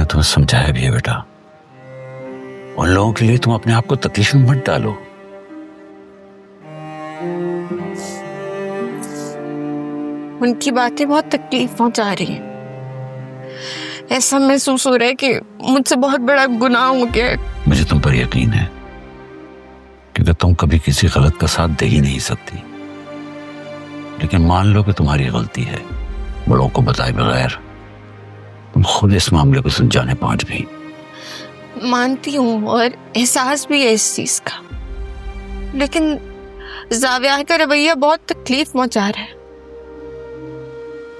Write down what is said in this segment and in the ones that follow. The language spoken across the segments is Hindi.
तुम्हें समझाया भी है बेटा, उन लोगों के लिए तुम अपने आप को तकलीफ में मत डालो। उनकी बातें बहुत तकलीफ पहुंचा रही हैं। ऐसा महसूस हो रहा है कि मुझसे बहुत बड़ा गुनाह हो गया है। मुझे तुम पर यकीन है, क्योंकि तुम कभी किसी गलत का साथ दे ही नहीं सकती। लेकिन मान लो कि तुम्हारी गलती है, बड़ों को बताए बगैर तुम खुद इस मामले को सुलझाने पहुंच गई। मानती हूँ और एहसास भी है इस चीज का, लेकिन जाविया का रवैया बहुत तकलीफ पहुंचा रहा है।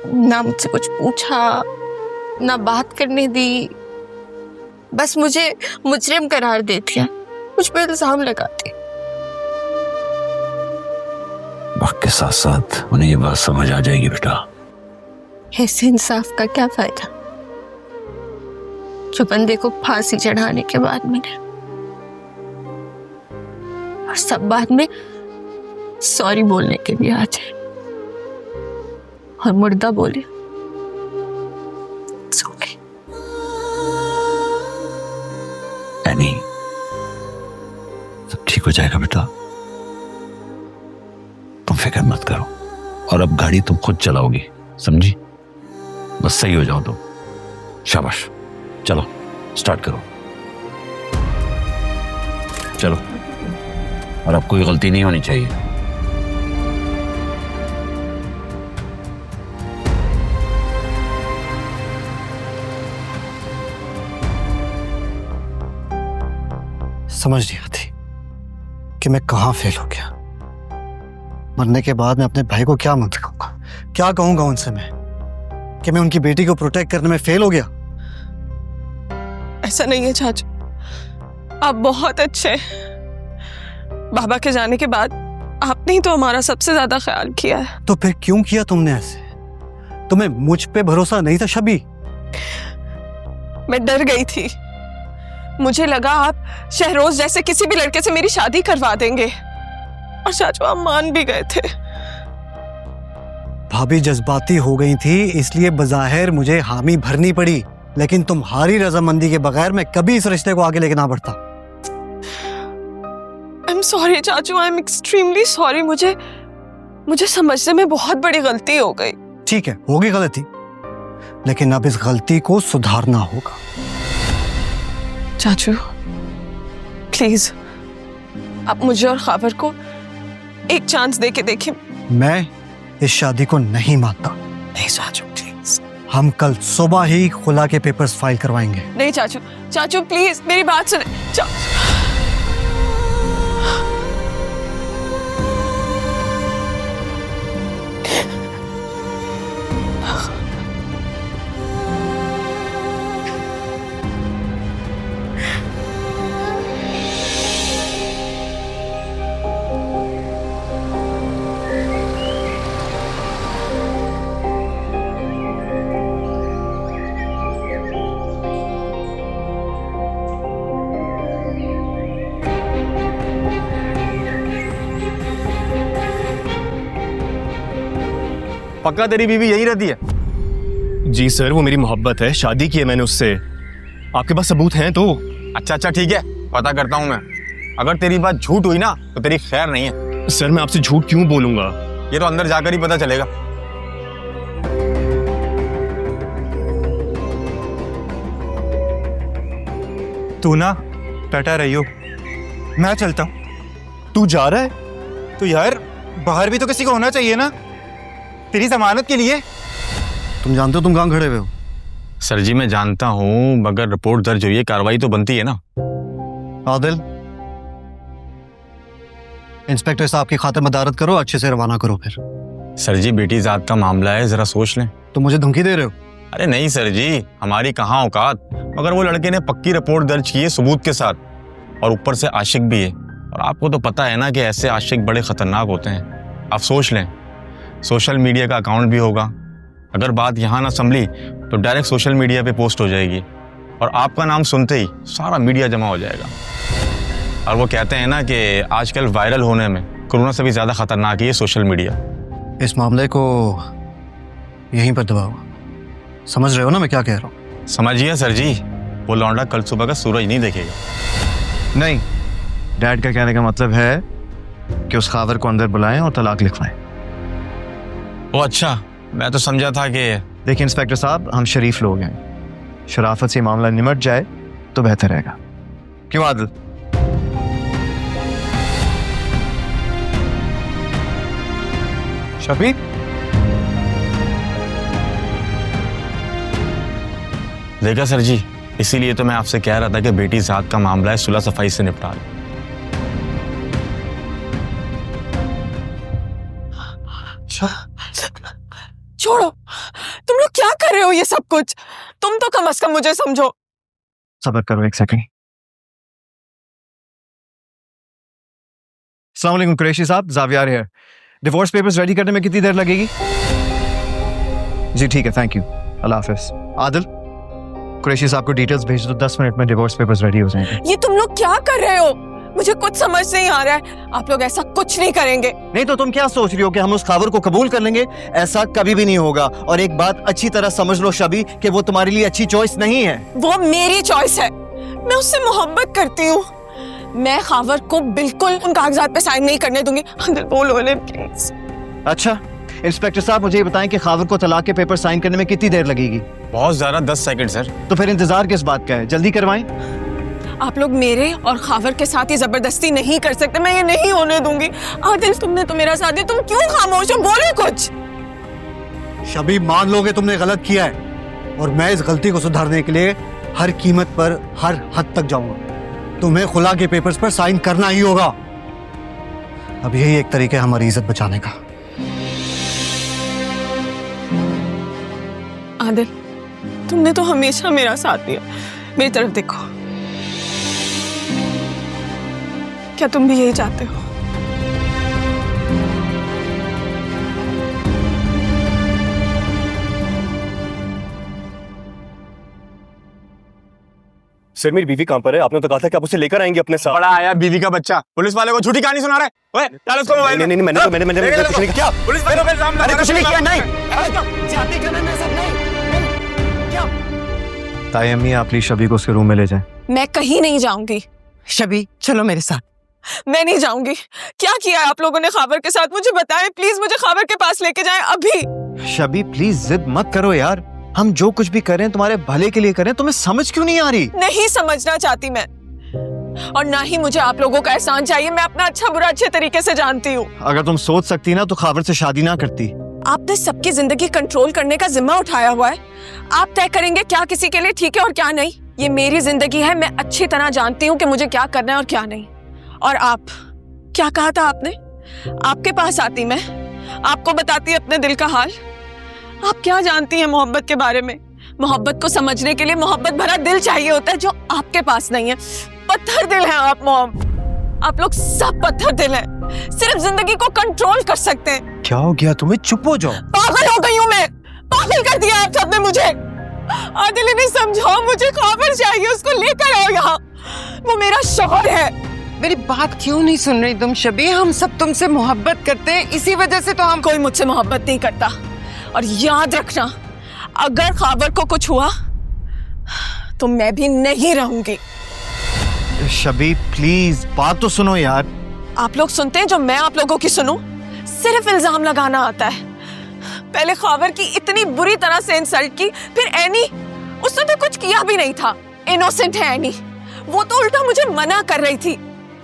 ना मुझसे कुछ पूछा, ना बात करने दी, बस मुझे मुजरिम करार दे दिया, मुझ पर इल्जाम लगाती। वक्त के साथ साथ उन्हें ये बात समझ आ जाएगी बेटा। ऐसे इंसाफ का क्या फायदा जो बंदे को फांसी चढ़ाने के बाद मिले, और सब बाद में सॉरी बोलने के लिए आ जाए और मुर्दा बोले It's okay। एनी, सब ठीक हो जाएगा बेटा, तुम फिक्र मत करो। और अब गाड़ी तुम खुद चलाओगी, समझी? बस सही हो जाओ तुम। शाबाश, चलो स्टार्ट करो, चलो। और अब कोई गलती नहीं होनी चाहिए। समझ नहीं आती कि मैं कहां फेल हो गया। मरने के बाद मैं अपने भाई को क्या मत कहूंगा, क्या कहूंगा उनसे मैं कि मैं उनकी बेटी को प्रोटेक्ट करने में फेल हो गया। ऐसा नहीं है चाचू, आप बहुत अच्छे हैं। बाबा के जाने के बाद आपने ही तो हमारा सबसे ज्यादा ख्याल किया है। तो फिर क्यों किया तुमने ऐसे? तुम्हें मुझ पे भरोसा नहीं था शबी? मैं डर गई थी, मुझे लगा आप शहरोज जैसे किसी भी लड़के से मेरी शादी करवा देंगे, और चाचू आप मान भी गए थे। भाभी जज्बाती हो गई थी, इसलिए बज़ाहिर मुझे हामी भरनी पड़ी, लेकिन तुम्हारी रजामंदी के बगैर मैं कभी इस रिश्ते को आगे लेके ना बढ़ता। आई एम सॉरी चाचू, आई एम एक्सट्रीमली सॉरी। मुझे समझने में बहुत बड़ी गलती हो गई। ठीक है, होगी गलती, लेकिन अब इस गलती को सुधारना होगा। चाचू प्लीज, आप मुझे और खावर को एक चांस दे के देखिए। मैं इस शादी को नहीं मानता। नहीं चाचू प्लीज। हम कल सुबह ही खुला के पेपर्स फाइल करवाएंगे। नहीं चाचू, चाचू प्लीज मेरी बात सुने। पक्का तेरी बीवी यही रहती है? जी सर, वो मेरी मोहब्बत है, शादी की है मैंने उससे। आपके पास सबूत हैं तो? अच्छा ठीक है, पता करता हूँ मैं। अगर तेरी बात झूठ हुई ना तो तेरी खैर नहीं है। सर मैं आपसे झूठ क्यों बोलूंगा? ये तो अंदर जाकर ही पता चलेगा। तू ना टटा रही हो, मैं चलता हूँ। तू जा रहा है? तो यार बाहर भी तो किसी को होना चाहिए ना, तेरी जमानत के लिए। तुम जानते हो तुम कहाँ खड़े हुए हो? सर जी मैं जानता हूँ, मगर रिपोर्ट दर्ज हुई है, कार्रवाई तो बनती है ना। आदिल, इंस्पेक्टर साहब की खातिर मदारत करो, अच्छे से रवाना करो। फिर सर जी बेटी जात का मामला है, जरा सोच लें। तुम मुझे धमकी दे रहे हो? अरे नहीं सर जी, हमारी कहाँ औकात, मगर वो लड़के ने पक्की रिपोर्ट दर्ज की है सबूत के साथ, और ऊपर से आशिक भी है। और आपको तो पता है ना कि ऐसे आशिक बड़े खतरनाक होते हैं। आप सोच लें, सोशल मीडिया का अकाउंट भी होगा, अगर बात यहाँ ना संभली तो डायरेक्ट सोशल मीडिया पे पोस्ट हो जाएगी, और आपका नाम सुनते ही सारा मीडिया जमा हो जाएगा। और वो कहते हैं ना कि आजकल वायरल होने में कोरोना से भी ज़्यादा खतरनाक है ये सोशल मीडिया। इस मामले को यहीं पर दबाओ। समझ रहे हो ना मैं क्या कह रहा हूँ? समझिए सर जी, वो लौंडा कल सुबह का सूरज नहीं देखेगा। नहीं, डैड का कहने का मतलब है कि उस खावर को अंदर बुलाएं और तलाक लिखवाएं। ओ अच्छा, मैं तो समझा था कि देखिए इंस्पेक्टर साहब, हम शरीफ लोग हैं, शराफत से मामला निमट जाए तो बेहतर रहेगा। क्यों आदिल? शबी, देखा सर जी, इसीलिए तो मैं आपसे कह रहा था कि बेटी ज़ात का मामला है, सुलह सफाई से निपटा लो। छोड़ो, तुम लोग क्या कर रहे हो ये सब कुछ? तुम तो कम से कम मुझे समझो। सब्र करो एक सेकंड। अस्सलाम वालेकुम कुरैशी साहब, ज़ावियार हियर। डिवोर्स पेपर्स रेडी करने में कितनी देर लगेगी? जी ठीक है, थैंक यू, अल्लाह हाफिज। आदिल, कुरैशी साहब को डिटेल्स भेज दो, 10 मिनट में डिवोर्स पेपर्स रेडी हो जाएंगे। ये तुम लोग क्या कर रहे हो? मुझे कुछ समझ नहीं आ रहा है। आप लोग ऐसा कुछ नहीं करेंगे। नहीं तो तुम क्या सोच रही हो कि हम उस खबर को कबूल कर लेंगे? ऐसा कभी भी नहीं होगा। और एक बात अच्छी तरह समझ लो शबी, कि वो तुम्हारे लिए अच्छी चॉइस नहीं है। वो मेरी चॉइस है, मैं उससे मोहब्बत करती हूँ। मैं खावर को बिल्कुल उन कागजात पे साइन नहीं करने दूंगी। अंदर बोलो ले प्लीज। अच्छा इंस्पेक्टर साहब, मुझे ये बताएं कि खावर को तलाक के पेपर साइन करने में कितनी देर लगेगी? बहुत ज़्यादा, 10 सेकंड सर। तो फिर इंतजार किस बात का है, जल्दी करवाएं। आप लोग मेरे और खावर के साथ ये जबरदस्ती नहीं कर सकते, मैं ये नहीं होने दूंगी। आदिल, तुमने तो मेरा साथ दिया, तुम क्यों खामोश हो? बोले कुछ। शबी, मान लोगे तुमने गलत किया है, और मैं इस गलती को सुधारने के लिए हर कीमत पर हर हद तक जाऊंगा। तुम्हें खुला के पेपर्स पर साइन करना ही होगा। अब यही एक तरीका है हमारी इज्जत बचाने का। आदिल, तुमने तो हमेशा मेरा साथ दिया। मेरी तरफ देखो, क्या तुम भी यही चाहते हो? सर मेरी बीवी कहाँ पर है? आपने तो कहा था कि आप उसे लेकर आएंगे अपने साथ। बड़ा आया बीवी का बच्चा, पुलिस वाले को झूठी कहानी सुना रहा है। ओए, डाल उसको मोबाइल में। नहीं मैंने कुछ नहीं किया। पुलिस वालों के सामने मैंने कुछ नहीं किया। नहीं जाती करने में सब नहीं। क्या? ताई अम्मी, आप प्लीज शबी को उसके रूम में ले जाएं। मैं कहीं नहीं जाऊंगी। शबी, चलो मेरे साथ। मैं नहीं जाऊंगी। क्या किया है आप लोगों ने खावर के साथ? मुझे बताएं प्लीज, मुझे खावर के पास लेके जाएं अभी। शबी प्लीज जिद मत करो यार, हम जो कुछ भी करें तुम्हारे भले के लिए करें। तुम्हें समझ क्यों नहीं आ रही? नहीं समझना चाहती मैं, और ना ही मुझे आप लोगों का एहसान चाहिए। मैं अपना अच्छा बुरा अच्छे तरीके से जानती हूँ। अगर तुम सोच सकती ना तो खावर से शादी ना करती। आपने सबकी जिंदगी कंट्रोल करने का जिम्मा उठाया हुआ है। आप तय करेंगे क्या किसी के लिए ठीक है और क्या नहीं। ये मेरी जिंदगी है, मैं अच्छी तरह जानती हूँ कि मुझे क्या करना है और क्या नहीं। और आप, क्या कहा था आपने? आपके पास आती मैं, आपको बताती अपने दिल का हाल। आप क्या जानती हैं मोहब्बत के बारे में? मोहब्बत को समझने के लिए मोहब्बत भरा दिल चाहिए होता है, जो आपके पास नहीं है। पत्थर दिल है आप आप लोग सब पत्थर दिल हैं। सिर्फ जिंदगी को कंट्रोल कर सकते हैं। क्या हो गया तुम्हें? चुप हो जाओ। पागल हो गई हूँ मैं, पागल कर दिया आप सबने मुझे। आदिल ने समझाओ, मुझे खबर चाहिए, उसको लेकर आओ यहाँ। वो मेरा शौहर है। मेरी बात क्यों नहीं सुन रही तुम शबी? हम सब तुमसे मोहब्बत करते हैं, इसी वजह से तो हम। कोई मुझसे मोहब्बत नहीं करता। और याद रखना, अगर खाबर को कुछ हुआ तो मैं भी नहीं रहूंगी। शबी प्लीज बात तो सुनो यार। आप लोग सुनते हैं जो मैं आप लोगों की सुनूं? सिर्फ इल्जाम लगाना आता है। पहले खाबर की इतनी बुरी तरह से इंसल्ट की, फिर एनी, उसने तो कुछ किया भी नहीं था। इनोसेंट है एनी, वो तो उल्टा मुझे मना कर रही थी।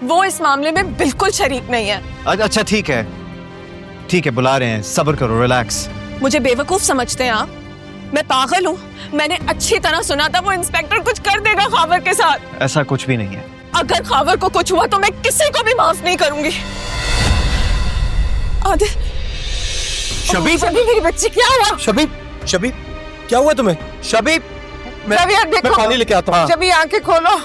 वो इस मामले में बिल्कुल शरीक नहीं है। अच्छा ठीक है, ठीक है, बुला रहे हैं, सब्र करो, रिलैक्स। मुझे बेवकूफ समझते हैं आप? मैं पागल हूँ? मैंने अच्छी तरह सुना था वो इंस्पेक्टर कुछ कर देगा खावर के साथ। ऐसा कुछ भी नहीं है। अगर खावर को कुछ हुआ तो मैं किसी को भी माफ नहीं करूंगी। आदिल, शबी, शबी मेरी बच्ची, क्या हुआ? शबी, शबी क्या हुआ तुम्हें? शबी, मैं शबी यार देखो, पानी लेके आता हूँ। शबी आंखें खोलो।